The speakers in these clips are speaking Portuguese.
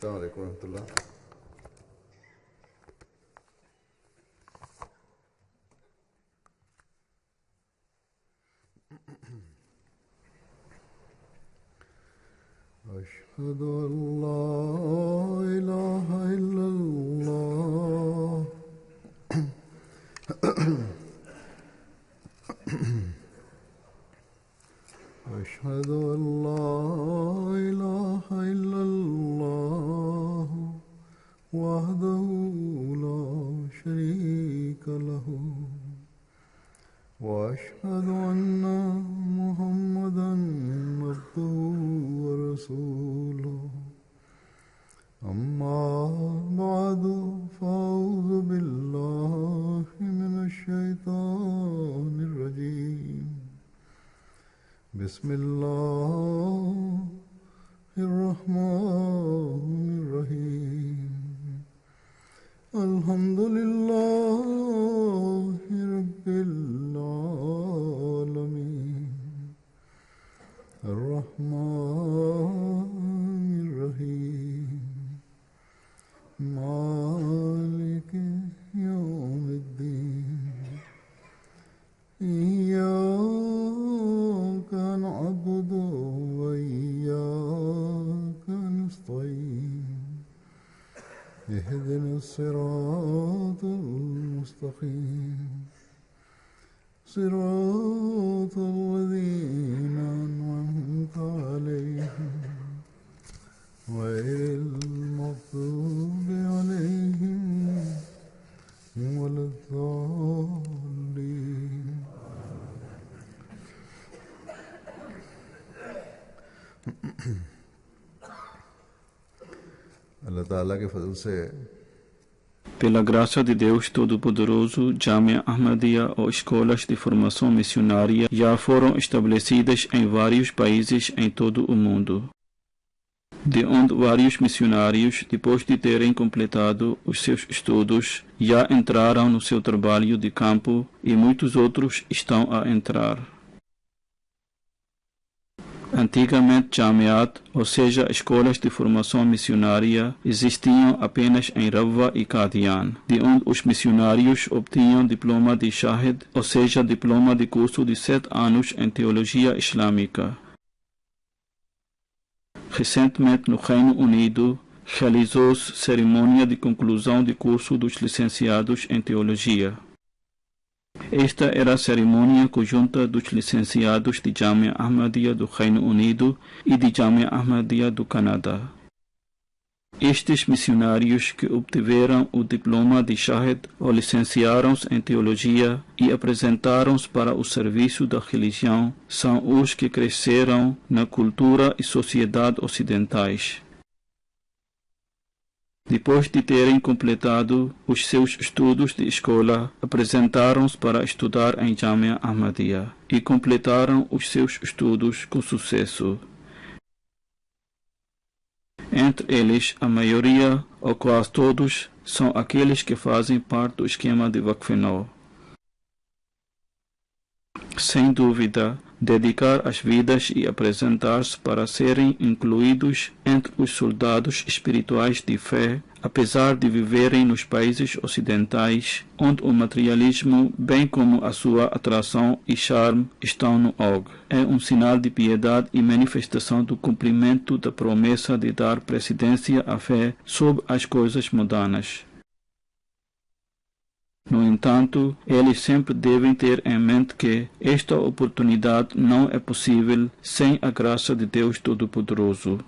السلام عليكم ورحمة الله. أشهد أن لا إله إلا الله. أشهد أن لا إله إلا الله وحده لا شريك له وأشهد أن محمدا عبده ورسوله. أما بعد فأعوذ بالله من الشيطان الرجيم. بسم الله الرحمن الرحيم. الحمد لله رب العالمين. الرحمن الرحيم. مالك يوم الدين. إياك نعبد وإياك نستعين. اهدنا الصراط المستقيم. صراط الذين أنعمت عليهم غير المغضوب عليهم ولا الضالين. अल्लाह ताला के फजल से Pela graça de Deus Todo-Poderoso, Jamia Ahmadiyya ou escolas de formação missionária já foram estabelecidas em vários países em todo o mundo, de onde vários missionários, depois de terem completado os seus estudos, já entraram no seu trabalho de campo e muitos outros estão a entrar. Antigamente, Jamiat, ou seja, escolas de formação missionária, existiam apenas em Rabwa e Qadian, de onde os missionários obtinham diploma de Shahid, ou seja, diploma de curso de 7 anos em teologia islâmica. Recentemente, no Reino Unido, realizou-se cerimônia de conclusão de curso dos licenciados em teologia. Esta era a cerimônia conjunta dos licenciados de Jamia Ahmadiyya do Reino Unido e de Jamia Ahmadiyya do Canadá. Estes missionários que obtiveram o diploma de Shahid ou licenciaram-se em teologia e apresentaram-se para o serviço da religião são os que cresceram na cultura e sociedade ocidentais. Depois de terem completado os seus estudos de escola, apresentaram-se para estudar em Jamia Ahmadiyya e completaram os seus estudos com sucesso. Entre eles, a maioria, ou quase todos, são aqueles que fazem parte do esquema de Waqf-e-Nau. Sem dúvida, dedicar as vidas e apresentar-se para serem incluídos entre os soldados espirituais de fé, apesar de viverem nos países ocidentais, onde o materialismo, bem como a sua atração e charme, estão no auge. É um sinal de piedade e manifestação do cumprimento da promessa de dar precedência à fé sobre as coisas mundanas. No entanto, eles sempre devem ter em mente que esta oportunidade não é possível sem a graça de Deus Todo-Poderoso.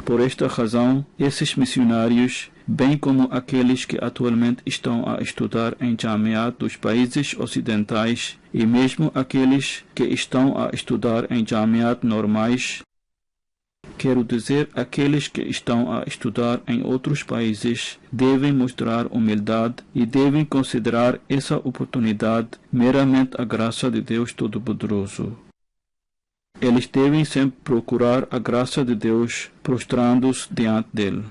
Por esta razão, esses missionários, bem como aqueles que atualmente estão a estudar em Jamiat dos países ocidentais e mesmo aqueles que estão a estudar em Jamiat normais, quero dizer, aqueles que estão a estudar em outros países devem mostrar humildade e devem considerar essa oportunidade meramente a graça de Deus Todo-Poderoso. Eles devem sempre procurar a graça de Deus, prostrando-se diante dele.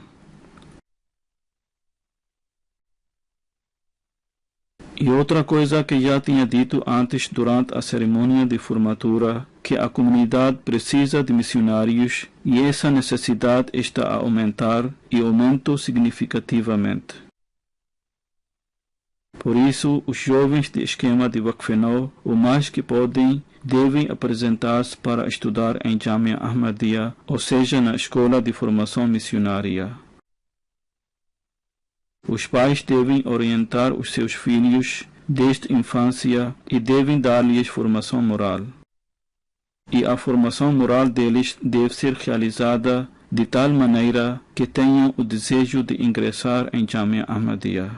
E outra coisa que já tinha dito antes durante a cerimônia de formatura que a comunidade precisa de missionários e essa necessidade está a aumentar e aumentou significativamente. Por isso, os jovens de esquema de Wakfenau, o mais que podem, devem apresentar-se para estudar em Jamia Ahmadiyya, ou seja, na escola de formação missionária. Os pais devem orientar os seus filhos desde a infância e devem dar-lhes formação moral. E a formação moral deles deve ser realizada de tal maneira que tenham o desejo de ingressar em Jamia Ahmadiyya.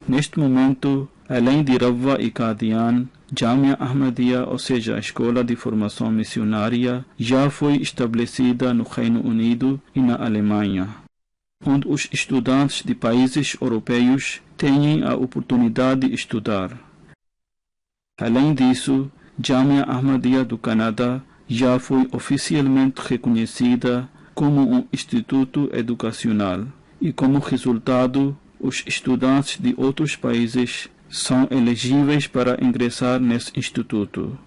Neste momento, além de Rabwa e Qadian, Jamia Ahmadiyya, ou seja, a escola de formação missionária, já foi estabelecida no Reino Unido e na Alemanha, onde os estudantes de países europeus têm a oportunidade de estudar. Além disso, Jamia Ahmadiyya do Canadá já foi oficialmente reconhecida como um instituto educacional e, como resultado, os estudantes de outros países são elegíveis para ingressar nesse instituto.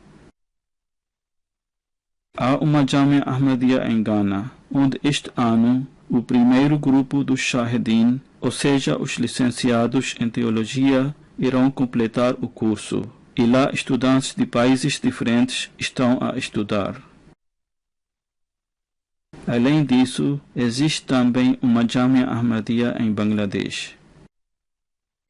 Há uma Jamia Ahmadiyya em Ghana, onde este ano o primeiro grupo dos Shahidin, ou seja, os licenciados em teologia, irão completar o curso, e lá estudantes de países diferentes estão a estudar. Além disso, existe também uma Jamia Ahmadiyya em Bangladesh.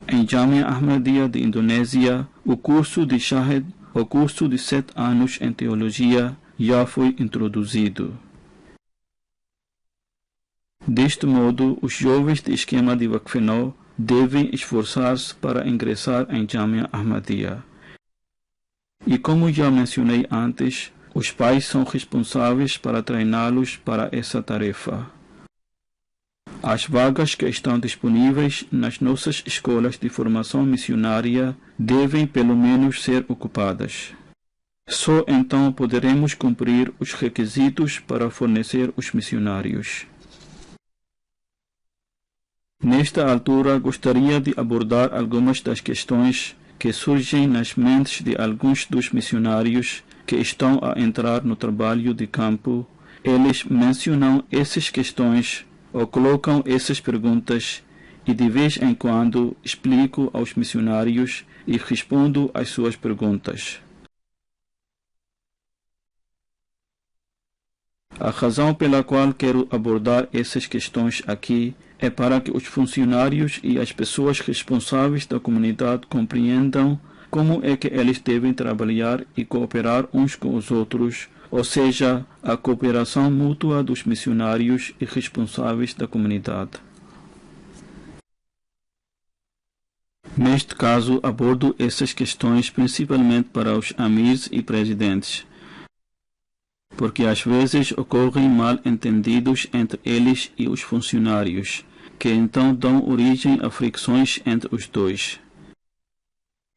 Em Jamia Ahmadiyya de Indonésia, o curso de Shahid, o curso de 7 anos em teologia, já foi introduzido. Deste modo, os jovens de esquema de Wakfenau devem esforçar-se para ingressar em Jamia Ahmadiyya. E como já mencionei antes, os pais são responsáveis para treiná-los para essa tarefa. As vagas que estão disponíveis nas nossas escolas de formação missionária devem pelo menos ser ocupadas. Só então poderemos cumprir os requisitos para fornecer os missionários. Nesta altura, gostaria de abordar algumas das questões que surgem nas mentes de alguns dos missionários que estão a entrar no trabalho de campo. Eles mencionam essas questões ou colocam essas perguntas e de vez em quando explico aos missionários e respondo às suas perguntas. A razão pela qual quero abordar essas questões aqui é para que os funcionários e as pessoas responsáveis da comunidade compreendam como é que eles devem trabalhar e cooperar uns com os outros, ou seja, a cooperação mútua dos missionários e responsáveis da comunidade. Neste caso, abordo essas questões principalmente para os amirs e presidentes, porque às vezes ocorrem mal-entendidos entre eles e os funcionários, que então dão origem a fricções entre os dois.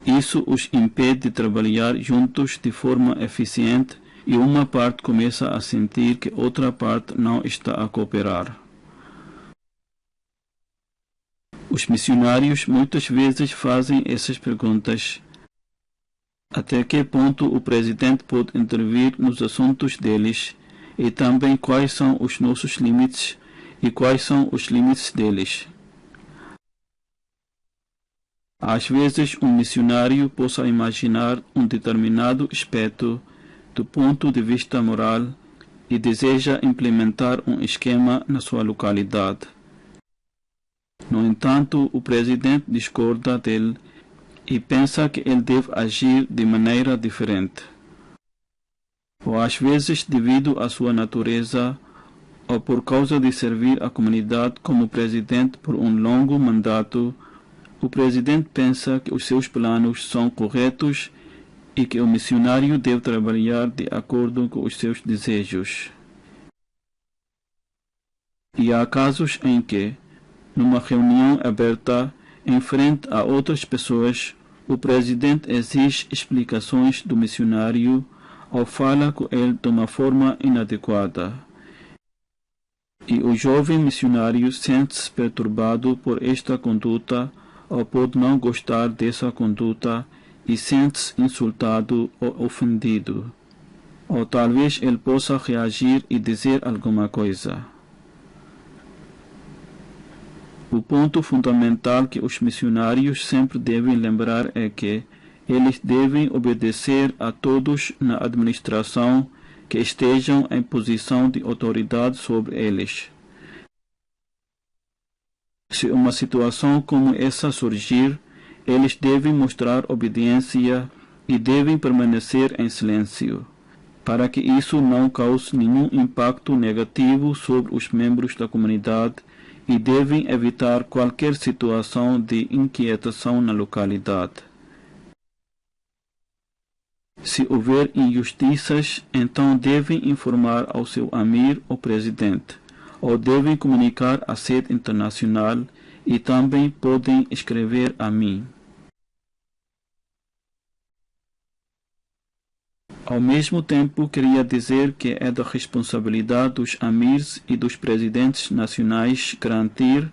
Isso os impede de trabalhar juntos de forma eficiente e uma parte começa a sentir que outra parte não está a cooperar. Os missionários muitas vezes fazem essas perguntas. Até que ponto o presidente pode intervir nos assuntos deles e também quais são os nossos limites e quais são os limites deles. Às vezes um missionário possa imaginar um determinado aspecto do ponto de vista moral e deseja implementar um esquema na sua localidade. No entanto, o presidente discorda dele e pensa que ele deve agir de maneira diferente. Ou às vezes, devido à sua natureza, ou por causa de servir a comunidade como presidente por um longo mandato, o presidente pensa que os seus planos são corretos e que o missionário deve trabalhar de acordo com os seus desejos. E há casos em que, numa reunião aberta, em frente a outras pessoas, o presidente exige explicações do missionário ou fala com ele de uma forma inadequada. E o jovem missionário sente-se perturbado por esta conduta ou pode não gostar dessa conduta e sente-se insultado ou ofendido. Ou talvez ele possa reagir e dizer alguma coisa. O ponto fundamental que os missionários sempre devem lembrar é que eles devem obedecer a todos na administração que estejam em posição de autoridade sobre eles. Se uma situação como essa surgir, eles devem mostrar obediência e devem permanecer em silêncio, para que isso não cause nenhum impacto negativo sobre os membros da comunidade e devem evitar qualquer situação de inquietação na localidade. Se houver injustiças, então devem informar ao seu amir ou presidente, ou devem comunicar à sede internacional e também podem escrever a mim. Ao mesmo tempo, queria dizer que é da responsabilidade dos amirs e dos presidentes nacionais garantir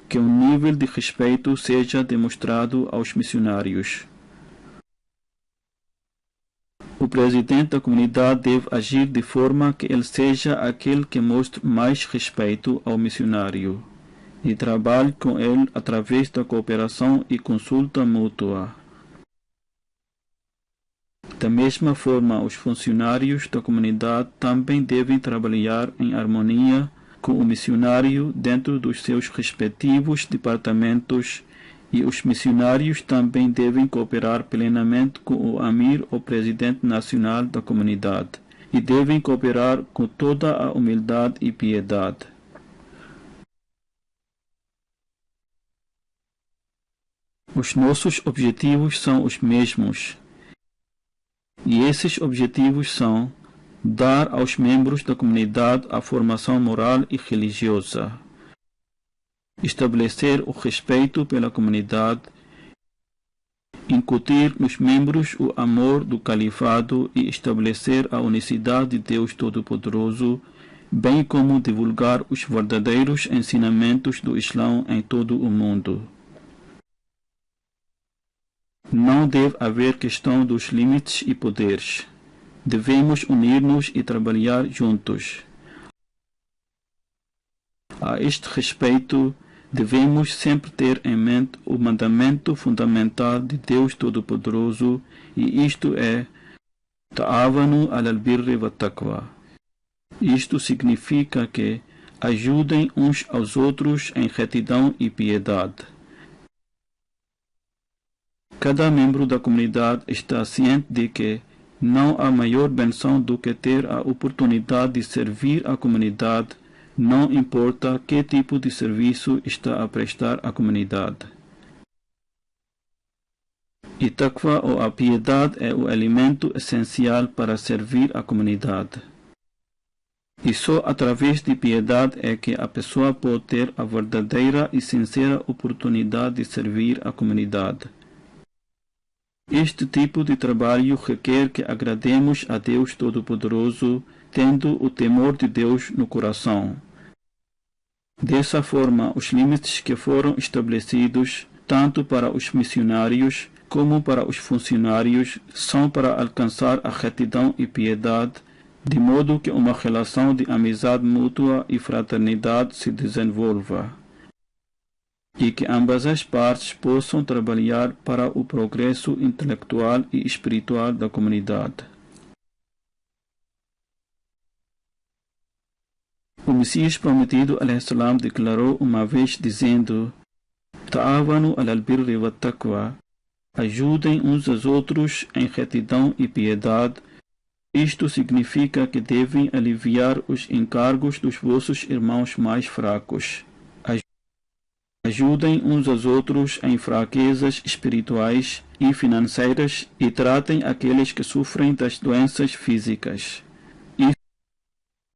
que um nível de respeito seja demonstrado aos missionários. O presidente da comunidade deve agir de forma que ele seja aquele que mostre mais respeito ao missionário e trabalhe com ele através da cooperação e consulta mútua. Da mesma forma, os funcionários da comunidade também devem trabalhar em harmonia com o missionário dentro dos seus respectivos departamentos e os missionários também devem cooperar plenamente com o amir ou presidente nacional da comunidade e devem cooperar com toda a humildade e piedade. Os nossos objetivos são os mesmos. E esses objetivos são dar aos membros da comunidade a formação moral e religiosa, estabelecer o respeito pela comunidade, incutir nos membros o amor do califado e estabelecer a unicidade de Deus Todo-Poderoso, bem como divulgar os verdadeiros ensinamentos do Islão em todo o mundo. Não deve haver questão dos limites e poderes. Devemos unir-nos e trabalhar juntos. A este respeito, devemos sempre ter em mente o mandamento fundamental de Deus Todo-Poderoso, e isto é Ta'awanu alal birri wa taqwa. Isto significa que ajudem uns aos outros em retidão e piedade. Cada membro da comunidade está ciente de que não há maior benção do que ter a oportunidade de servir a comunidade, não importa que tipo de serviço está a prestar à comunidade. E taqwa ou a piedade é o elemento essencial para servir a comunidade. E só através de piedade é que a pessoa pode ter a verdadeira e sincera oportunidade de servir a comunidade. Este tipo de trabalho requer que agrademos a Deus Todo-Poderoso, tendo o temor de Deus no coração. Dessa forma, os limites que foram estabelecidos, tanto para os missionários como para os funcionários, são para alcançar a retidão e piedade, de modo que uma relação de amizade mútua e fraternidade se desenvolva, e que ambas as partes possam trabalhar para o progresso intelectual e espiritual da comunidade. O Messias Prometido ﷺ declarou uma vez dizendo: Ta'awanu alal birri wa taqwa, ajudem uns aos outros em retidão e piedade. Isto significa que devem aliviar os encargos dos vossos irmãos mais fracos. Ajudem uns aos outros em fraquezas espirituais e financeiras e tratem aqueles que sofrem das doenças físicas.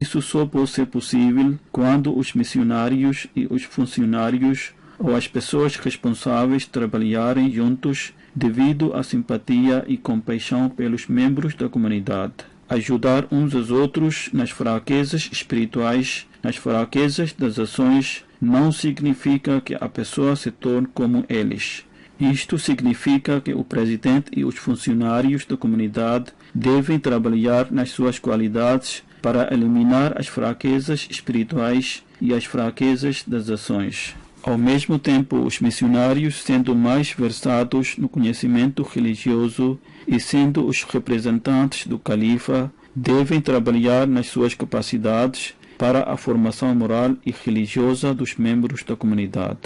Isso só pode ser possível quando os missionários e os funcionários ou as pessoas responsáveis trabalharem juntos devido à simpatia e compaixão pelos membros da comunidade. Ajudar uns aos outros nas fraquezas espirituais, nas fraquezas das ações, não significa que a pessoa se torne como eles. Isto significa que o presidente e os funcionários da comunidade devem trabalhar nas suas qualidades para eliminar as fraquezas espirituais e as fraquezas das ações. Ao mesmo tempo, os missionários, sendo mais versados no conhecimento religioso e sendo os representantes do califa, devem trabalhar nas suas capacidades para a formação moral e religiosa dos membros da comunidade.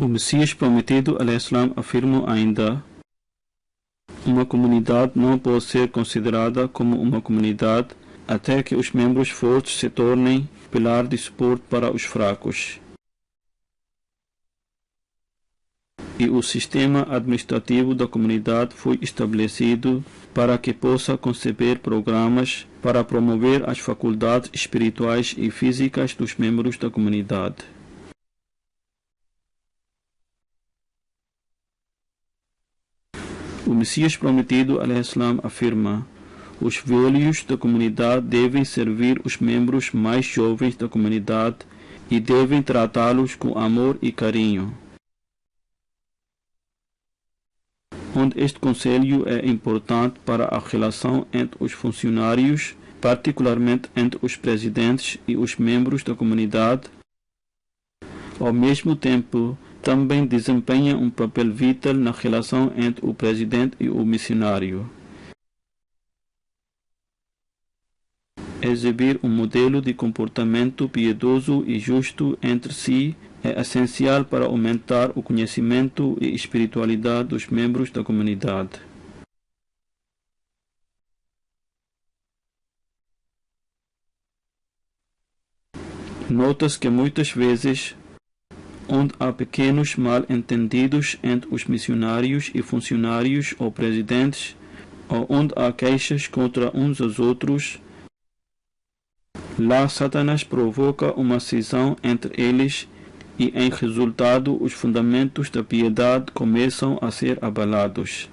O Messias prometido, al-Islam, afirma ainda: uma comunidade não pode ser considerada como uma comunidade até que os membros fortes se tornem pilar de suporte para os fracos. E o sistema administrativo da comunidade foi estabelecido para que possa conceber programas para promover as faculdades espirituais e físicas dos membros da comunidade. O Messias prometido, al-Islam, afirma: os velhos da comunidade devem servir os membros mais jovens da comunidade e devem tratá-los com amor e carinho. Onde este conselho é importante para a relação entre os funcionários, particularmente entre os presidentes e os membros da comunidade, ao mesmo tempo também desempenha um papel vital na relação entre o presidente e o missionário. Exibir um modelo de comportamento piedoso e justo entre si é essencial para aumentar o conhecimento e espiritualidade dos membros da comunidade. Nota-se que muitas vezes, onde há pequenos mal-entendidos entre os missionários e funcionários ou presidentes, ou onde há queixas contra uns aos outros, lá Satanás provoca uma cisão entre eles e, em resultado, os fundamentos da piedade começam a ser abalados.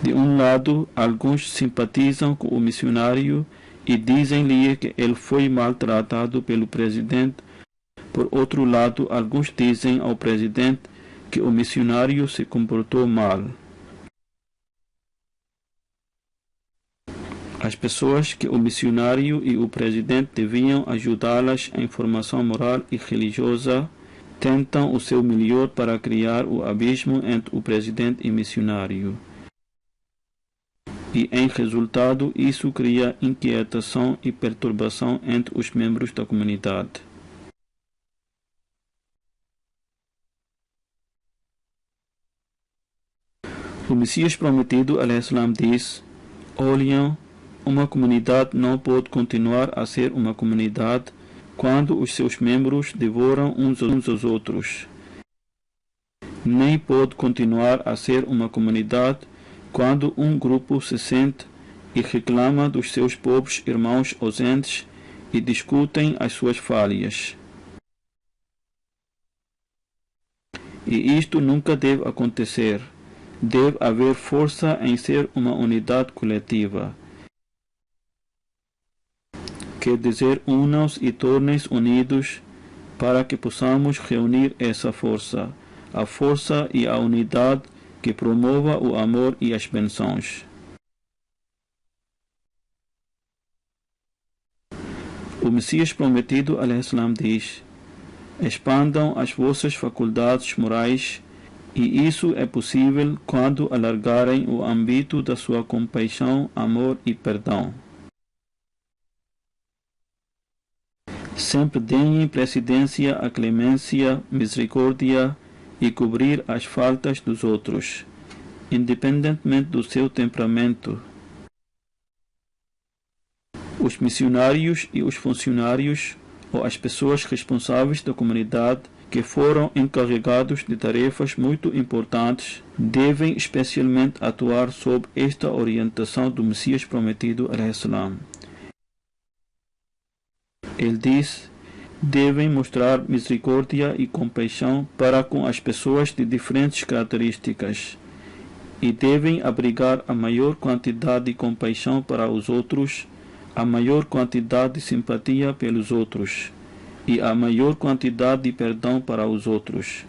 De um lado, alguns simpatizam com o missionário e dizem-lhe que ele foi maltratado pelo presidente. Por outro lado, alguns dizem ao presidente que o missionário se comportou mal. As pessoas que o missionário e o presidente deviam ajudá-las em formação moral e religiosa tentam o seu melhor para criar o abismo entre o presidente e missionário. E, em resultado, isso cria inquietação e perturbação entre os membros da comunidade. O Messias prometido, al-Islam, diz: olhem, uma comunidade não pode continuar a ser uma comunidade quando os seus membros devoram uns aos outros. Nem pode continuar a ser uma comunidade quando um grupo se sente e reclama dos seus pobres irmãos ausentes e discutem as suas falhas. E isto nunca deve acontecer. Deve haver força em ser uma unidade coletiva. Quer dizer, unam-se e tornem-se unidos para que possamos reunir essa força, a força e a unidade que promova o amor e as bênçãos. O Messias prometido, al-Islam, diz: expandam as vossas faculdades morais, e isso é possível quando alargarem o âmbito da sua compaixão, amor e perdão. Sempre deem precedência à clemência, misericórdia e cobrir as faltas dos outros, independentemente do seu temperamento. Os missionários e os funcionários, ou as pessoas responsáveis da comunidade que foram encarregados de tarefas muito importantes, devem especialmente atuar sob esta orientação do Messias prometido, al-Islam. Ele diz: devem mostrar misericórdia e compaixão para com as pessoas de diferentes características, e devem abrigar a maior quantidade de compaixão para os outros, a maior quantidade de simpatia pelos outros e a maior quantidade de perdão para os outros.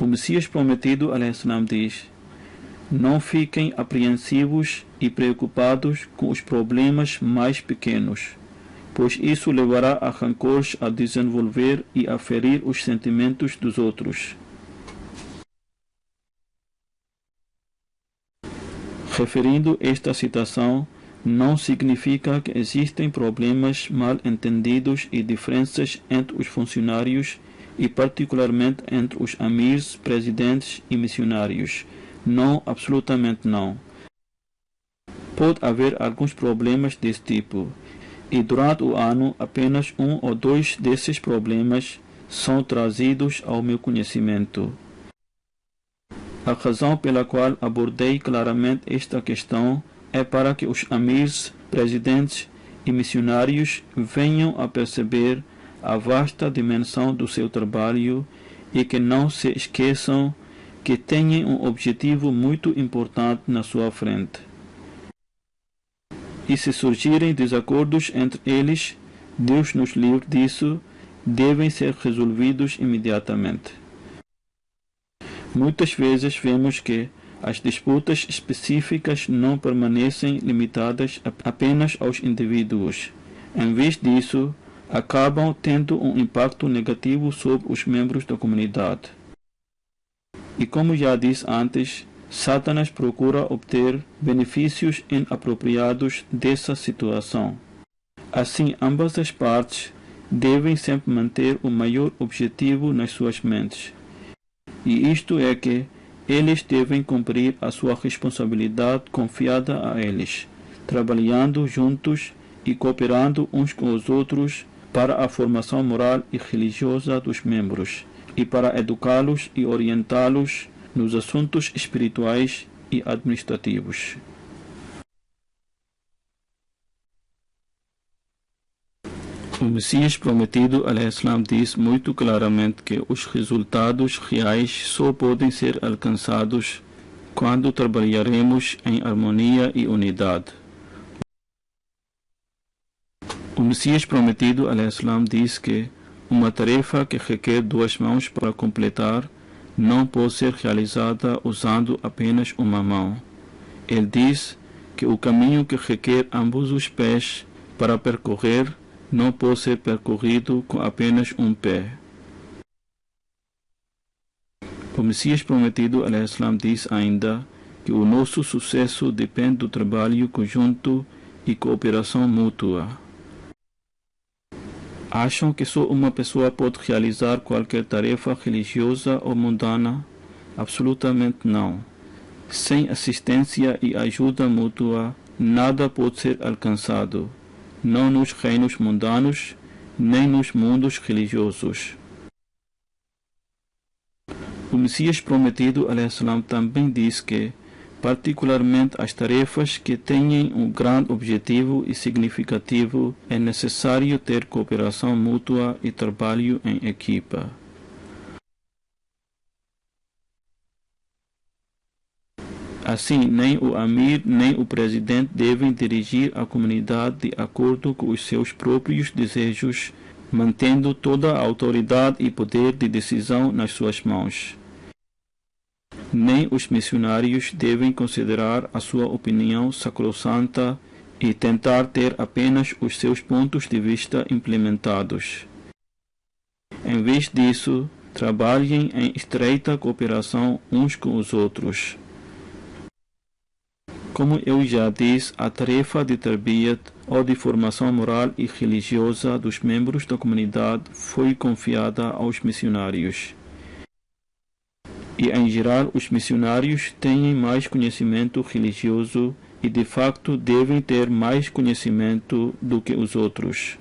O Messias prometido, alaihissalam, diz: não fiquem apreensivos e preocupados com os problemas mais pequenos, pois isso levará a rancores a desenvolver e a ferir os sentimentos dos outros. Referindo esta citação, não significa que existem problemas mal entendidos e diferenças entre os funcionários e particularmente entre os amirs, presidentes e missionários. Não, absolutamente não. Pode haver alguns problemas desse tipo, e durante o ano apenas um ou dois desses problemas são trazidos ao meu conhecimento. A razão pela qual abordei claramente esta questão é para que os amirs, presidentes e missionários venham a perceber a vasta dimensão do seu trabalho e que não se esqueçam que têm um objetivo muito importante na sua frente. E se surgirem desacordos entre eles, Deus nos livre disso, devem ser resolvidos imediatamente. Muitas vezes vemos que as disputas específicas não permanecem limitadas apenas aos indivíduos. Em vez disso, acabam tendo um impacto negativo sobre os membros da comunidade. E como já disse antes, Satanás procura obter benefícios inapropriados dessa situação. Assim, ambas as partes devem sempre manter o maior objetivo nas suas mentes. E isto é que eles devem cumprir a sua responsabilidade confiada a eles, trabalhando juntos e cooperando uns com os outros para a formação moral e religiosa dos membros, e para educá-los e orientá-los nos assuntos espirituais e administrativos. O Messias prometido, alaihissalam, diz muito claramente que os resultados reais só podem ser alcançados quando trabalharemos em harmonia e unidade. O Messias prometido, alaihissalam, diz que uma tarefa que requer duas mãos para completar não pode ser realizada usando apenas uma mão. Ele diz que o caminho que requer ambos os pés para percorrer não pode ser percorrido com apenas um pé. O Messias prometido, alaihissalam, diz ainda que o nosso sucesso depende do trabalho conjunto e cooperação mútua. Acham que só uma pessoa pode realizar qualquer tarefa religiosa ou mundana? Absolutamente não. Sem assistência e ajuda mútua, nada pode ser alcançado, não nos reinos mundanos, nem nos mundos religiosos. O Messias prometido, alaihissalam, também diz que, particularmente as tarefas que têm um grande objetivo e significativo, é necessário ter cooperação mútua e trabalho em equipa. Assim, nem o Amir nem o Presidente devem dirigir a comunidade de acordo com os seus próprios desejos, mantendo toda a autoridade e poder de decisão nas suas mãos. Nem os missionários devem considerar a sua opinião sacrossanta e tentar ter apenas os seus pontos de vista implementados. Em vez disso, trabalhem em estreita cooperação uns com os outros. Como eu já disse, a tarefa de tarbiyat, ou de formação moral e religiosa dos membros da comunidade, foi confiada aos missionários. E, em geral, os missionários têm mais conhecimento religioso e, de facto, devem ter mais conhecimento do que os outros.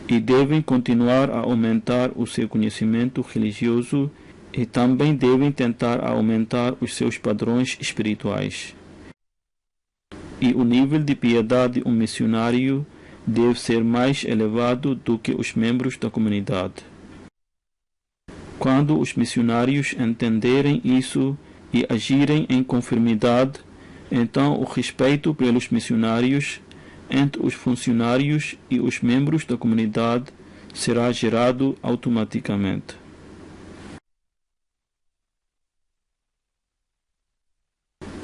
E devem continuar a aumentar o seu conhecimento religioso e também devem tentar aumentar os seus padrões espirituais. E o nível de piedade de um missionário deve ser mais elevado do que os membros da comunidade. Quando os missionários entenderem isso e agirem em conformidade, então o respeito pelos missionários entre os funcionários e os membros da comunidade será gerado automaticamente.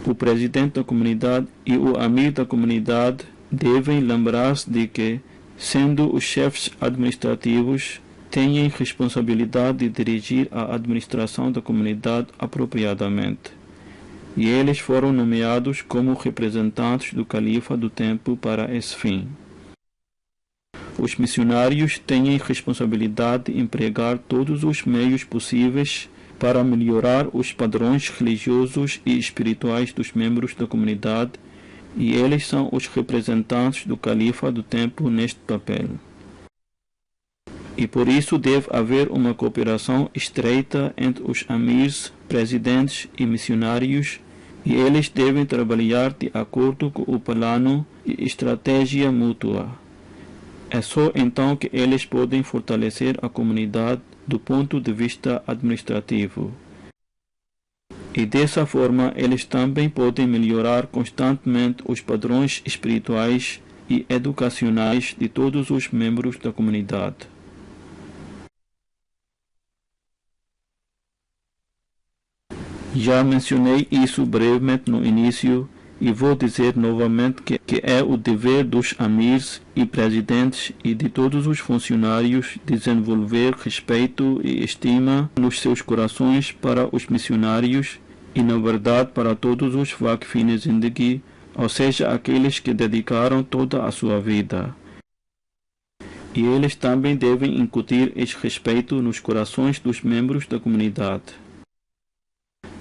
O presidente da comunidade e o amigo da comunidade devem lembrar-se de que, sendo os chefes administrativos, têm responsabilidade de dirigir a administração da comunidade apropriadamente. E eles foram nomeados como representantes do califa do templo para esse fim. Os missionários têm responsabilidade de empregar todos os meios possíveis para melhorar os padrões religiosos e espirituais dos membros da comunidade, e eles são os representantes do califa do templo neste papel. E por isso deve haver uma cooperação estreita entre os amirs, presidentes e missionários, e eles devem trabalhar de acordo com o plano e estratégia mútua. É só então que eles podem fortalecer a comunidade do ponto de vista administrativo. E dessa forma eles também podem melhorar constantemente os padrões espirituais e educacionais de todos os membros da comunidade. Já mencionei isso brevemente no início e vou dizer novamente que é o dever dos amirs e presidentes e de todos os funcionários desenvolver respeito e estima nos seus corações para os missionários e, na verdade, para todos os Waqf Zindagi, ou seja, aqueles que dedicaram toda a sua vida. E eles também devem incutir esse respeito nos corações dos membros da comunidade.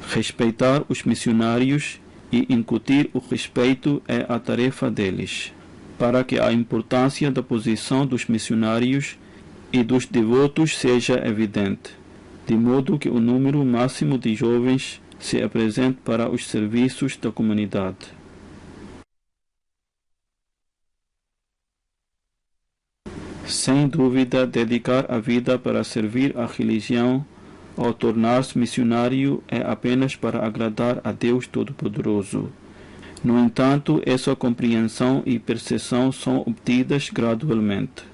Respeitar os missionários e incutir o respeito é a tarefa deles, para que a importância da posição dos missionários e dos devotos seja evidente, de modo que o número máximo de jovens se apresente para os serviços da comunidade. Sem dúvida, dedicar a vida para servir a religião ao tornar-se missionário é apenas para agradar a Deus Todo-Poderoso. No entanto, essa compreensão e percepção são obtidas gradualmente.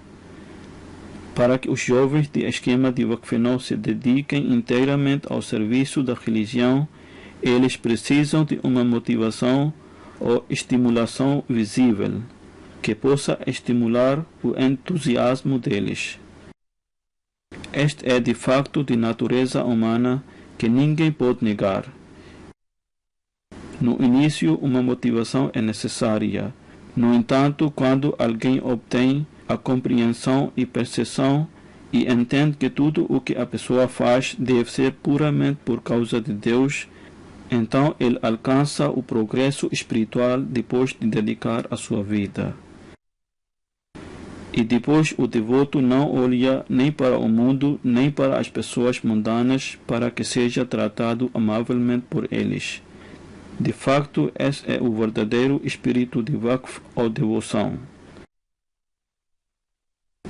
Para que os jovens de esquema de Waqf se dediquem inteiramente ao serviço da religião, eles precisam de uma motivação ou estimulação visível, que possa estimular o entusiasmo deles. Este é de facto de natureza humana que ninguém pode negar. No início, uma motivação é necessária. No entanto, quando alguém obtém a compreensão e percepção e entende que tudo o que a pessoa faz deve ser puramente por causa de Deus, então ele alcança o progresso espiritual depois de dedicar a sua vida. E depois o devoto não olha nem para o mundo, nem para as pessoas mundanas, para que seja tratado amavelmente por eles. De facto, esse é o verdadeiro espírito de Waqf ou devoção.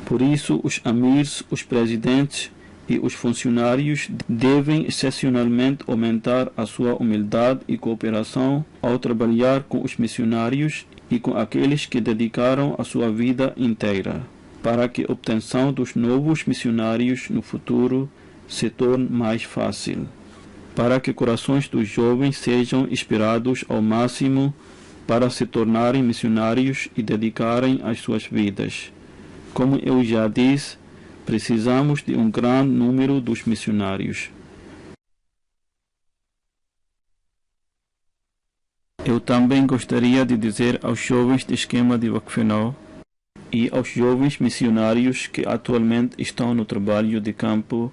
Por isso, os amirs, os presidentes e os funcionários devem excepcionalmente aumentar a sua humildade e cooperação ao trabalhar com os missionários e com aqueles que dedicaram a sua vida inteira, para que a obtenção dos novos missionários no futuro se torne mais fácil, para que corações dos jovens sejam inspirados ao máximo para se tornarem missionários e dedicarem as suas vidas. Como eu já disse, precisamos de um grande número dos missionários. Eu também gostaria de dizer aos jovens de esquema de Waqf e aos jovens missionários que atualmente estão no trabalho de campo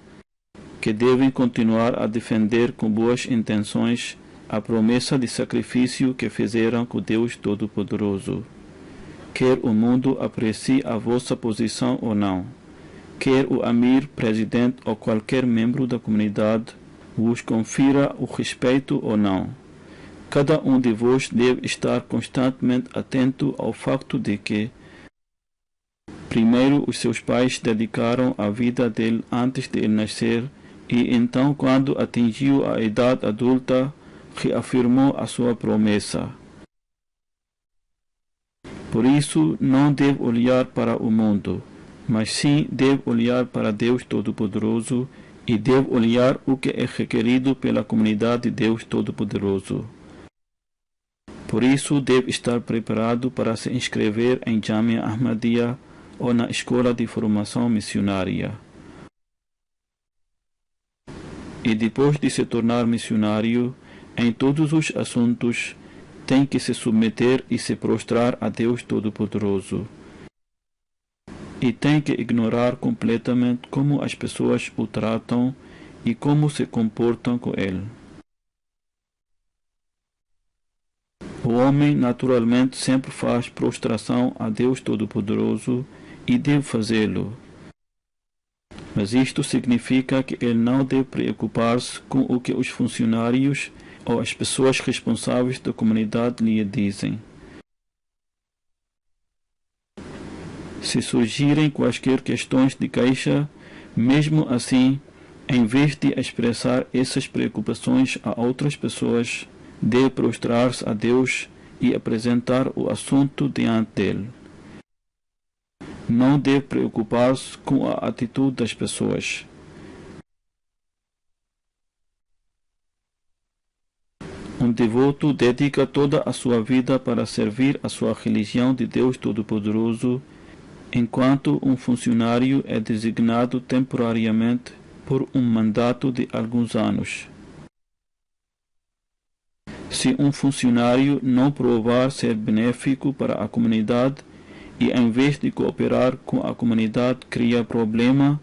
que devem continuar a defender com boas intenções a promessa de sacrifício que fizeram com Deus Todo-Poderoso. Quer o mundo aprecie a vossa posição ou não, quer o Amir, presidente ou qualquer membro da comunidade vos confira o respeito ou não. Cada um de vós deve estar constantemente atento ao facto de que, primeiro, os seus pais dedicaram a vida dele antes de ele nascer e então, quando atingiu a idade adulta, reafirmou a sua promessa. Por isso, não deve olhar para o mundo, mas sim deve olhar para Deus Todo-Poderoso e deve olhar o que é requerido pela comunidade de Deus Todo-Poderoso. Por isso, deve estar preparado para se inscrever em Jamia Ahmadiyya ou na escola de formação missionária. E depois de se tornar missionário, em todos os assuntos, tem que se submeter e se prostrar a Deus Todo-Poderoso. E tem que ignorar completamente como as pessoas o tratam e como se comportam com ele. O homem naturalmente sempre faz prostração a Deus Todo-Poderoso e deve fazê-lo. Mas isto significa que ele não deve preocupar-se com o que os funcionários ou as pessoas responsáveis da comunidade lhe dizem. Se surgirem quaisquer questões de queixa, mesmo assim, em vez de expressar essas preocupações a outras pessoas, deve prostrar-se a Deus e apresentar o assunto diante dele. Não deve preocupar-se com a atitude das pessoas. Um devoto dedica toda a sua vida para servir a sua religião de Deus Todo-Poderoso, enquanto um funcionário é designado temporariamente por um mandato de alguns anos. Se um funcionário não provar ser benéfico para a comunidade e, em vez de cooperar com a comunidade, cria problema,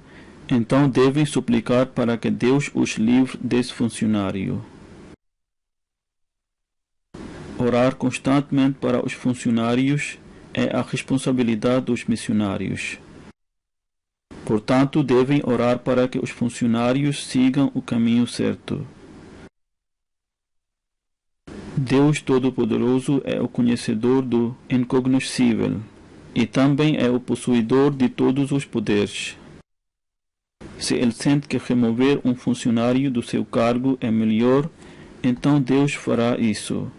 então devem suplicar para que Deus os livre desse funcionário. Orar constantemente para os funcionários é a responsabilidade dos missionários. Portanto, devem orar para que os funcionários sigam o caminho certo. Deus Todo-Poderoso é o conhecedor do incognoscível e também é o possuidor de todos os poderes. Se ele sente que remover um funcionário do seu cargo é melhor, então Deus fará isso.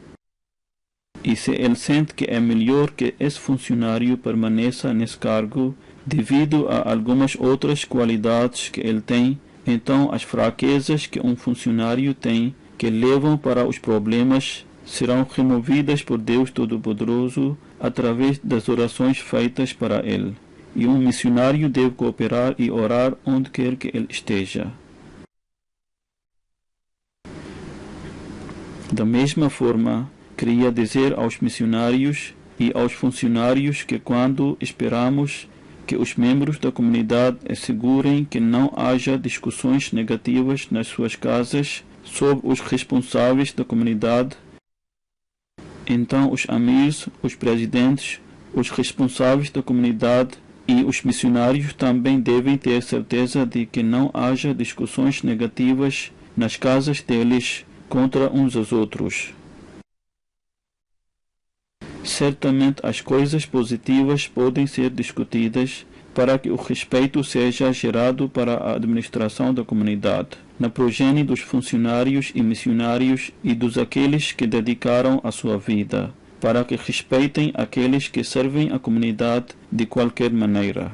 E se ele sente que é melhor que esse funcionário permaneça nesse cargo devido a algumas outras qualidades que ele tem, então as fraquezas que um funcionário tem que levam para os problemas serão removidas por Deus Todo-Poderoso através das orações feitas para ele. E um missionário deve cooperar e orar onde quer que ele esteja. Da mesma forma, queria dizer aos missionários e aos funcionários que quando esperamos que os membros da comunidade assegurem que não haja discussões negativas nas suas casas sobre os responsáveis da comunidade, então os amirs, os presidentes, os responsáveis da comunidade e os missionários também devem ter certeza de que não haja discussões negativas nas casas deles contra uns aos outros. Certamente as coisas positivas podem ser discutidas para que o respeito seja gerado para a administração da comunidade, na progenie dos funcionários e missionários e dos aqueles que dedicaram a sua vida, para que respeitem aqueles que servem a comunidade de qualquer maneira.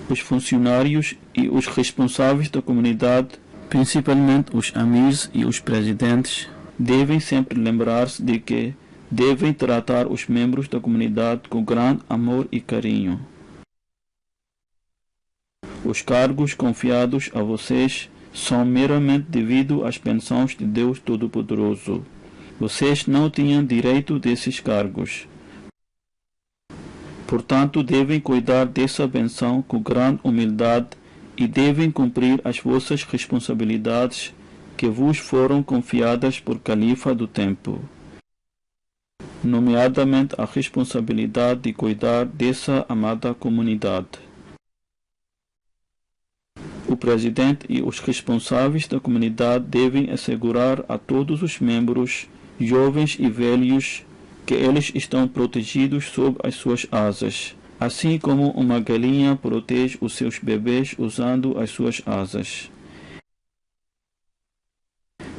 Os funcionários e os responsáveis da comunidade, principalmente os amirs e os presidentes, devem sempre lembrar-se de que devem tratar os membros da comunidade com grande amor e carinho. Os cargos confiados a vocês são meramente devido às bênçãos de Deus Todo-Poderoso. Vocês não tinham direito desses cargos. Portanto, devem cuidar dessa bênção com grande humildade e devem cumprir as vossas responsabilidades que vos foram confiadas por Califa do Tempo, nomeadamente a responsabilidade de cuidar dessa amada comunidade. O presidente e os responsáveis da comunidade devem assegurar a todos os membros, jovens e velhos, que eles estão protegidos sob as suas asas, assim como uma galinha protege os seus bebês usando as suas asas.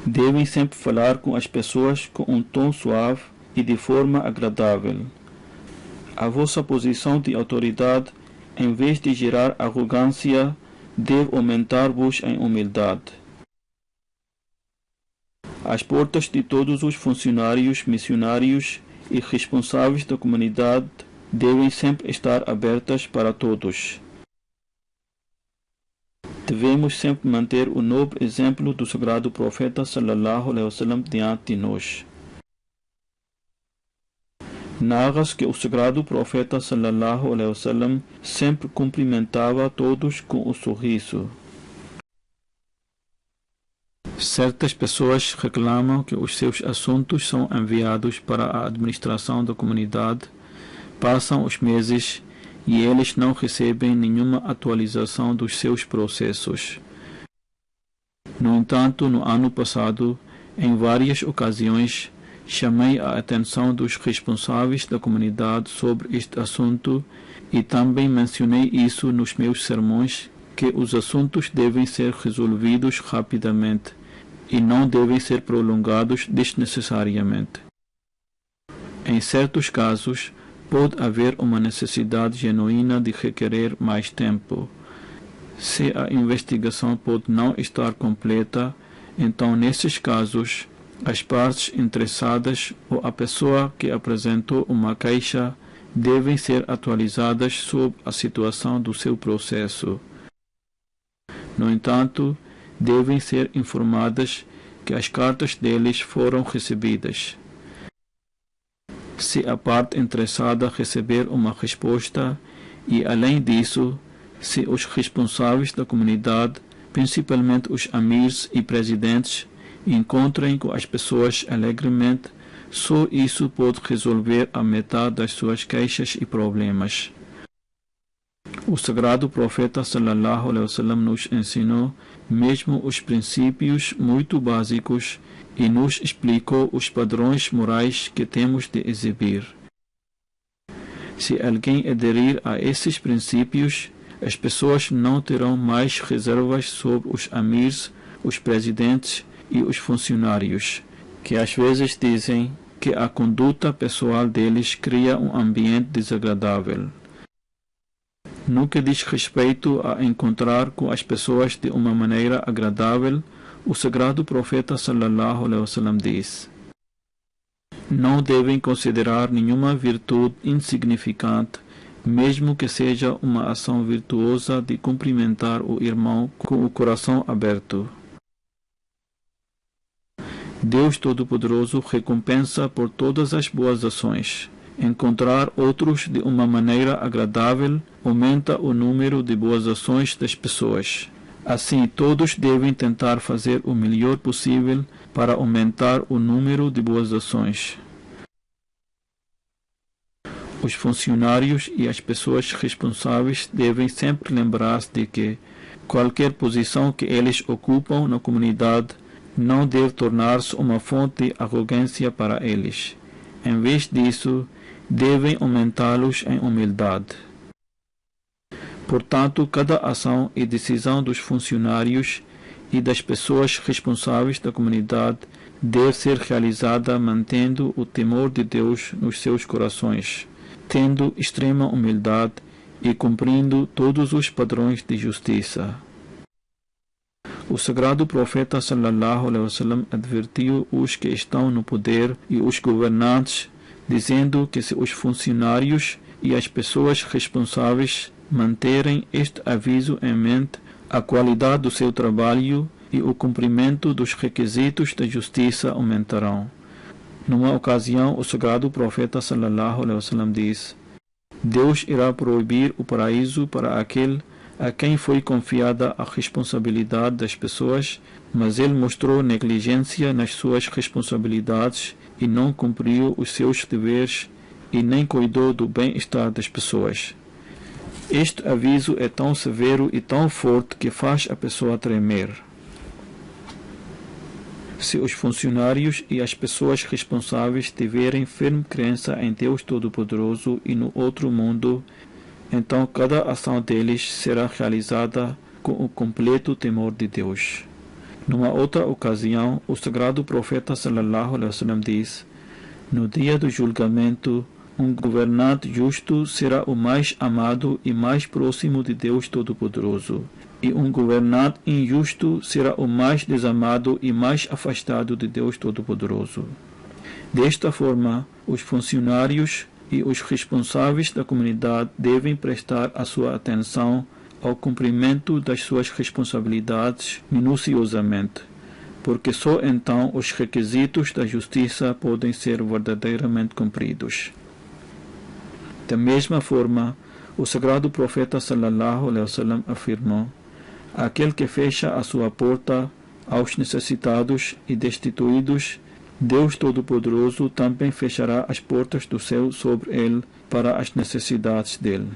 Devem sempre falar com as pessoas com um tom suave e de forma agradável. A vossa posição de autoridade, em vez de gerar arrogância, deve aumentar-vos em humildade. As portas de todos os funcionários, missionários e responsáveis da comunidade devem sempre estar abertas para todos. Devemos sempre manter o nobre exemplo do sagrado profeta sallallahu alaihi wasallam diante de nós. Narra-se que o sagrado profeta sallallahu alaihi wasallam sempre cumprimentava todos com um sorriso. Certas pessoas reclamam que os seus assuntos são enviados para a administração da comunidade, passam os meses e eles não recebem nenhuma atualização dos seus processos. No entanto, no ano passado, em várias ocasiões, chamei a atenção dos responsáveis da comunidade sobre este assunto e também mencionei isso nos meus sermões, que os assuntos devem ser resolvidos rapidamente e não devem ser prolongados desnecessariamente. Em certos casos, pode haver uma necessidade genuína de requerer mais tempo. Se a investigação pode não estar completa, então nesses casos, as partes interessadas ou a pessoa que apresentou uma queixa devem ser atualizadas sobre a situação do seu processo. No entanto, devem ser informadas que as cartas deles foram recebidas. Se a parte interessada receber uma resposta e, além disso, se os responsáveis da comunidade, principalmente os amirs e presidentes, encontrem com as pessoas alegremente, só isso pode resolver a metade das suas queixas e problemas. O sagrado profeta sallallahu alaihi wasallam nos ensinou mesmo os princípios muito básicos e nos explicou os padrões morais que temos de exibir. Se alguém aderir a esses princípios, as pessoas não terão mais reservas sobre os amirs, os presidentes e os funcionários, que às vezes dizem que a conduta pessoal deles cria um ambiente desagradável. No que diz respeito a encontrar com as pessoas de uma maneira agradável, o sagrado profeta sallallahu alaihi wasallam diz: não devem considerar nenhuma virtude insignificante, mesmo que seja uma ação virtuosa de cumprimentar o irmão com o coração aberto. Deus Todo-Poderoso recompensa por todas as boas ações. Encontrar outros de uma maneira agradável aumenta o número de boas ações das pessoas. Assim, todos devem tentar fazer o melhor possível para aumentar o número de boas ações. Os funcionários e as pessoas responsáveis devem sempre lembrar-se de que qualquer posição que eles ocupam na comunidade não deve tornar-se uma fonte de arrogância para eles. Em vez disso, devem aumentá-los em humildade. Portanto, cada ação e decisão dos funcionários e das pessoas responsáveis da comunidade deve ser realizada mantendo o temor de Deus nos seus corações, tendo extrema humildade e cumprindo todos os padrões de justiça. O sagrado profeta sallallahu alaihi wasallam advertiu os que estão no poder e os governantes, dizendo que se os funcionários e as pessoas responsáveis manterem este aviso em mente, a qualidade do seu trabalho e o cumprimento dos requisitos da justiça aumentarão. Numa ocasião, o sagrado profeta sallallahu alaihi wasallam diz: Deus irá proibir o paraíso para aquele a quem foi confiada a responsabilidade das pessoas, mas ele mostrou negligência nas suas responsabilidades e não cumpriu os seus deveres e nem cuidou do bem-estar das pessoas. Este aviso é tão severo e tão forte que faz a pessoa tremer. Se os funcionários e as pessoas responsáveis tiverem firme crença em Deus Todo-Poderoso e no outro mundo, então cada ação deles será realizada com o completo temor de Deus. Numa outra ocasião, o sagrado profeta sallallahu alaihi wasallam diz: no dia do julgamento, um governante justo será o mais amado e mais próximo de Deus Todo-Poderoso, e um governante injusto será o mais desamado e mais afastado de Deus Todo-Poderoso. Desta forma, os funcionários e os responsáveis da comunidade devem prestar a sua atenção ao cumprimento das suas responsabilidades minuciosamente, porque só então os requisitos da justiça podem ser verdadeiramente cumpridos. Da mesma forma, o sagrado profeta sallallahu alaihi wasallam afirmou: aquele que fecha a sua porta aos necessitados e destituídos, Deus Todo-Poderoso também fechará as portas do céu sobre ele para as necessidades dele.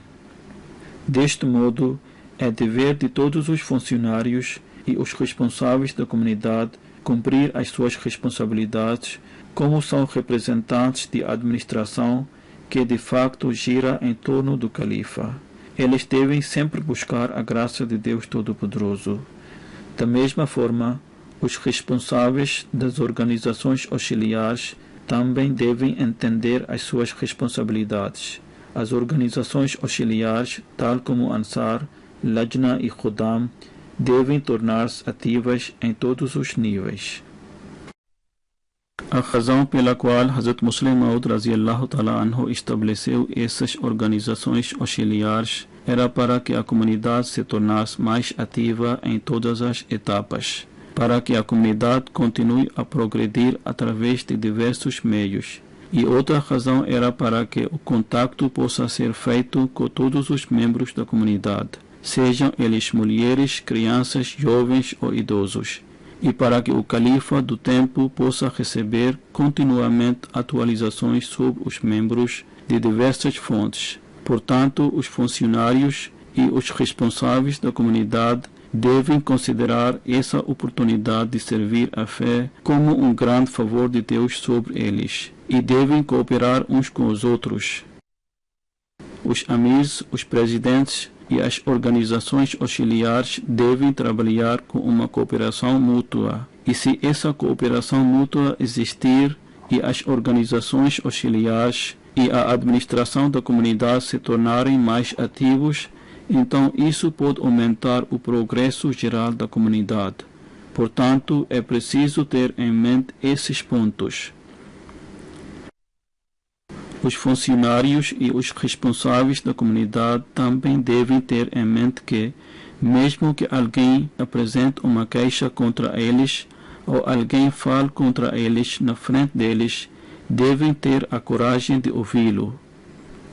Deste modo, é dever de todos os funcionários e os responsáveis da comunidade cumprir as suas responsabilidades, como são representantes de administração que de facto gira em torno do califa. Eles devem sempre buscar a graça de Deus Todo-Poderoso. Da mesma forma, os responsáveis das organizações auxiliares também devem entender as suas responsabilidades. As organizações auxiliares, tal como Ansar, Lajna e Khuddam, devem tornar-se ativas em todos os níveis. A razão pela qual Hazrat Muslim Maud radhiyallahu ta'ala anhu estabeleceu essas organizações auxiliares era para que a comunidade se tornasse mais ativa em todas as etapas, para que a comunidade continue a progredir através de diversos meios. E outra razão era para que o contacto possa ser feito com todos os membros da comunidade, sejam eles mulheres, crianças, jovens ou idosos, e para que o califa do tempo possa receber continuamente atualizações sobre os membros de diversas fontes. Portanto, os funcionários e os responsáveis da comunidade devem considerar essa oportunidade de servir a fé como um grande favor de Deus sobre eles, e devem cooperar uns com os outros. Os amirs, os presidentes e as organizações auxiliares devem trabalhar com uma cooperação mútua. E se essa cooperação mútua existir e as organizações auxiliares e a administração da comunidade se tornarem mais ativos, então isso pode aumentar o progresso geral da comunidade. Portanto, é preciso ter em mente esses pontos. Os funcionários e os responsáveis da comunidade também devem ter em mente que, mesmo que alguém apresente uma queixa contra eles ou alguém fale contra eles na frente deles, devem ter a coragem de ouvi-lo.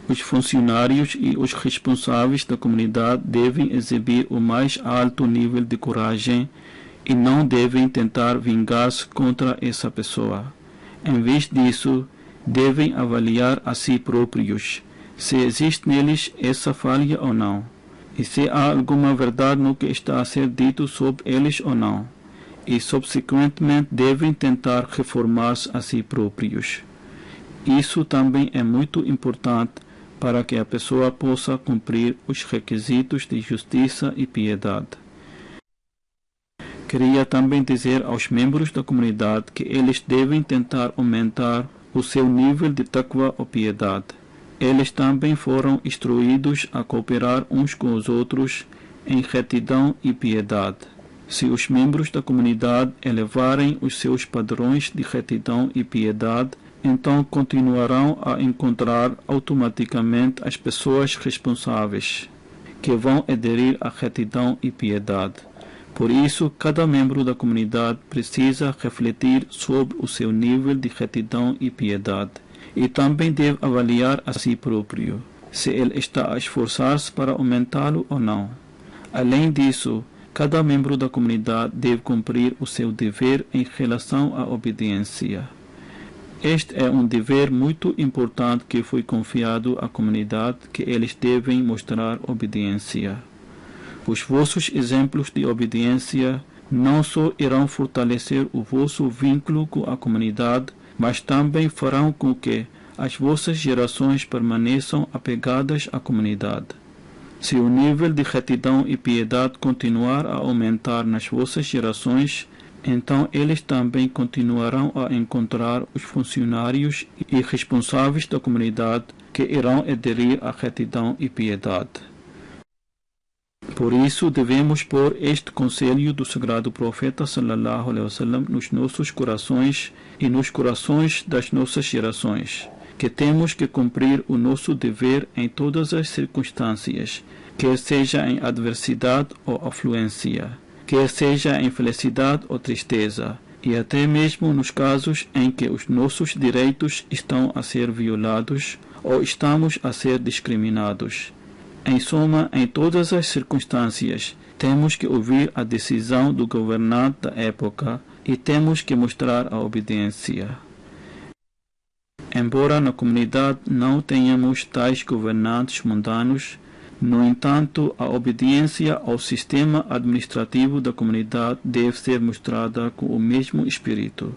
Os funcionários e os responsáveis da comunidade devem exibir o mais alto nível de coragem e não devem tentar vingar-se contra essa pessoa. Em vez disso, devem avaliar a si próprios, se existe neles essa falha ou não, e se há alguma verdade no que está a ser dito sobre eles ou não, e subsequentemente devem tentar reformar-se a si próprios. Isso também é muito importante para que a pessoa possa cumprir os requisitos de justiça e piedade. Queria também dizer aos membros da comunidade que eles devem tentar aumentar o seu nível de taqwa ou piedade. Eles também foram instruídos a cooperar uns com os outros em retidão e piedade. Se os membros da comunidade elevarem os seus padrões de retidão e piedade, então continuarão a encontrar automaticamente as pessoas responsáveis, que vão aderir à retidão e piedade. Por isso, cada membro da comunidade precisa refletir sobre o seu nível de retidão e piedade, e também deve avaliar a si próprio, se ele está a esforçar-se para aumentá-lo ou não. Além disso, cada membro da comunidade deve cumprir o seu dever em relação à obediência. Este é um dever muito importante que foi confiado à comunidade, que eles devem mostrar obediência. Os vossos exemplos de obediência não só irão fortalecer o vosso vínculo com a comunidade, mas também farão com que as vossas gerações permaneçam apegadas à comunidade. Se o nível de retidão e piedade continuar a aumentar nas vossas gerações, então eles também continuarão a encontrar os funcionários e responsáveis da comunidade que irão aderir à retidão e piedade. Por isso devemos pôr este conselho do sagrado profeta sallallahu alaihi wasallam nos nossos corações e nos corações das nossas gerações, que temos que cumprir o nosso dever em todas as circunstâncias, quer seja em adversidade ou afluência, quer seja em felicidade ou tristeza, e até mesmo nos casos em que os nossos direitos estão a ser violados ou estamos a ser discriminados. Em suma, em todas as circunstâncias, temos que ouvir a decisão do governante da época e temos que mostrar a obediência. Embora na comunidade não tenhamos tais governantes mundanos, no entanto, a obediência ao sistema administrativo da comunidade deve ser mostrada com o mesmo espírito,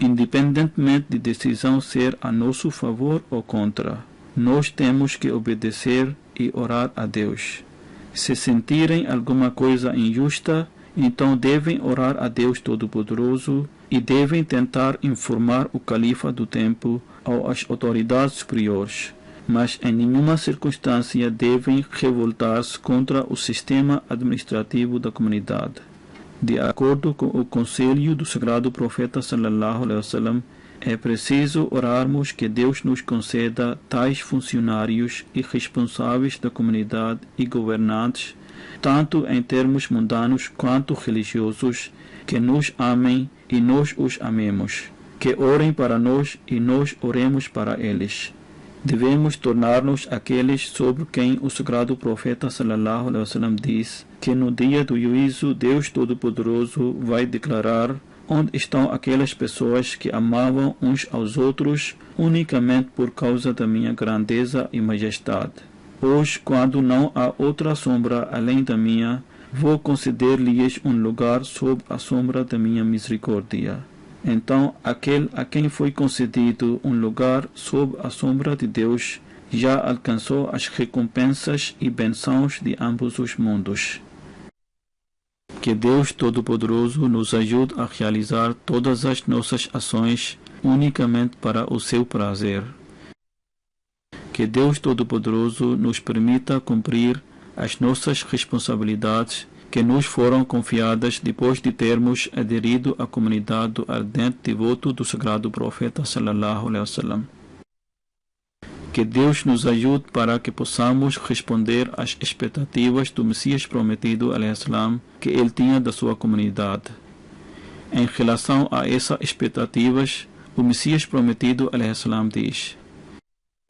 independentemente de decisão ser a nosso favor ou contra. Nós temos que obedecer e orar a Deus. Se sentirem alguma coisa injusta, então devem orar a Deus Todo-Poderoso e devem tentar informar o califa do tempo ou as autoridades superiores, mas em nenhuma circunstância devem revoltar-se contra o sistema administrativo da comunidade. De acordo com o conselho do sagrado profeta sallallahu alaihi wasallam, é preciso orarmos que Deus nos conceda tais funcionários e responsáveis da comunidade e governantes, tanto em termos mundanos quanto religiosos, que nos amem e nós os amemos, que orem para nós e nós oremos para eles. Devemos tornar-nos aqueles sobre quem o sagrado profeta sallallahu alaihi wasallam diz que no dia do juízo Deus Todo-Poderoso vai declarar: onde estão aquelas pessoas que amavam uns aos outros unicamente por causa da minha grandeza e majestade? Hoje, quando não há outra sombra além da minha, vou conceder-lhes um lugar sob a sombra da minha misericórdia. Então, aquele a quem foi concedido um lugar sob a sombra de Deus já alcançou as recompensas e bênçãos de ambos os mundos. Que Deus Todo-Poderoso nos ajude a realizar todas as nossas ações unicamente para o seu prazer. Que Deus Todo-Poderoso nos permita cumprir as nossas responsabilidades que nos foram confiadas depois de termos aderido à comunidade do ardente devoto do sagrado profeta sallallahu alaihi wasallam. Que Deus nos ajude para que possamos responder às expectativas do Messias prometido alaihi salam que ele tinha da sua comunidade. Em relação a essas expectativas, o Messias prometido alaihi salam diz: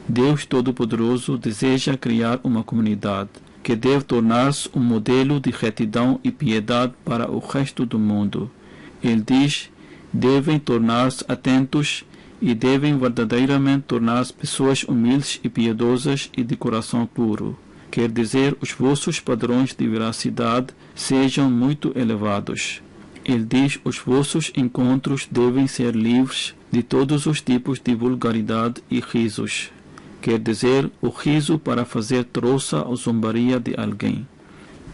Deus Todo-Poderoso deseja criar uma comunidade que deve tornar-se um modelo de retidão e piedade para o resto do mundo. Ele diz: devem tornar-se atentos e devem verdadeiramente tornar-se pessoas humildes e piedosas e de coração puro. Quer dizer, os vossos padrões de veracidade sejam muito elevados. Ele diz: os vossos encontros devem ser livres de todos os tipos de vulgaridade e risos. Quer dizer, o riso para fazer troça ou zombaria de alguém.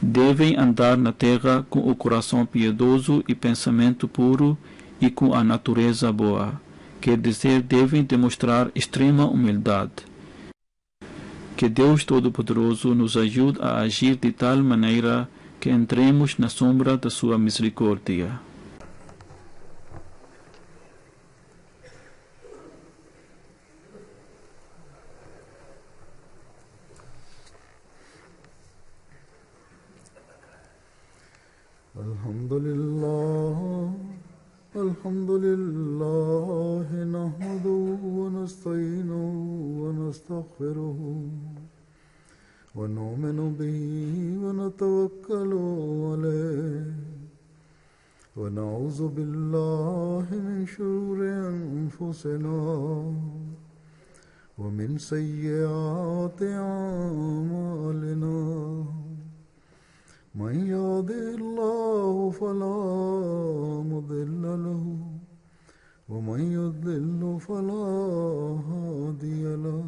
Devem andar na terra com o coração piedoso e pensamento puro e com a natureza boa. Quer dizer, devem demonstrar extrema humildade. Que Deus Todo-Poderoso nos ajude a agir de tal maneira que entremos na sombra da sua misericórdia. Alhamdulillah, nahmaduhu wa nasta'inuhu wa nastaghfiruhu wa nu'minu bihi wa natawakkalu alayhi wa na'udhu billahi min shururi anfusina wa min sayyiati a'malina. من يهده الله فلا مضل له ومن يضلل فلا هادي له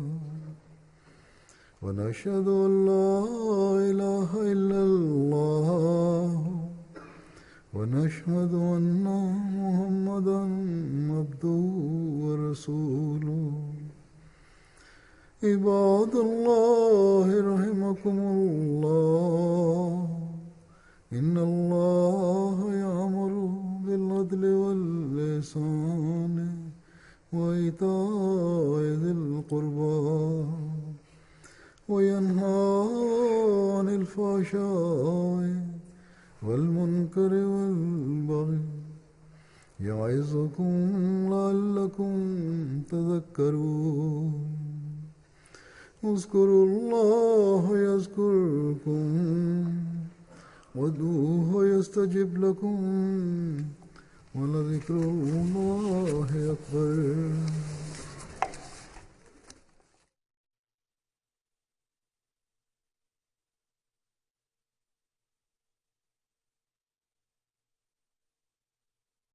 ونشهد أن لا إله إلا الله ونشهد أن محمدا عبده ورسوله عباد الله رحمكم الله إن الله يأمر بالعدل والإحسان وإيتاء ذي القربى وينهى عن الفحشاء والمنكر والبغي يعظكم لعلكم تذكرون اذكروا الله يذكركم وادعوه يستجب لكم ولذكر الله أكبر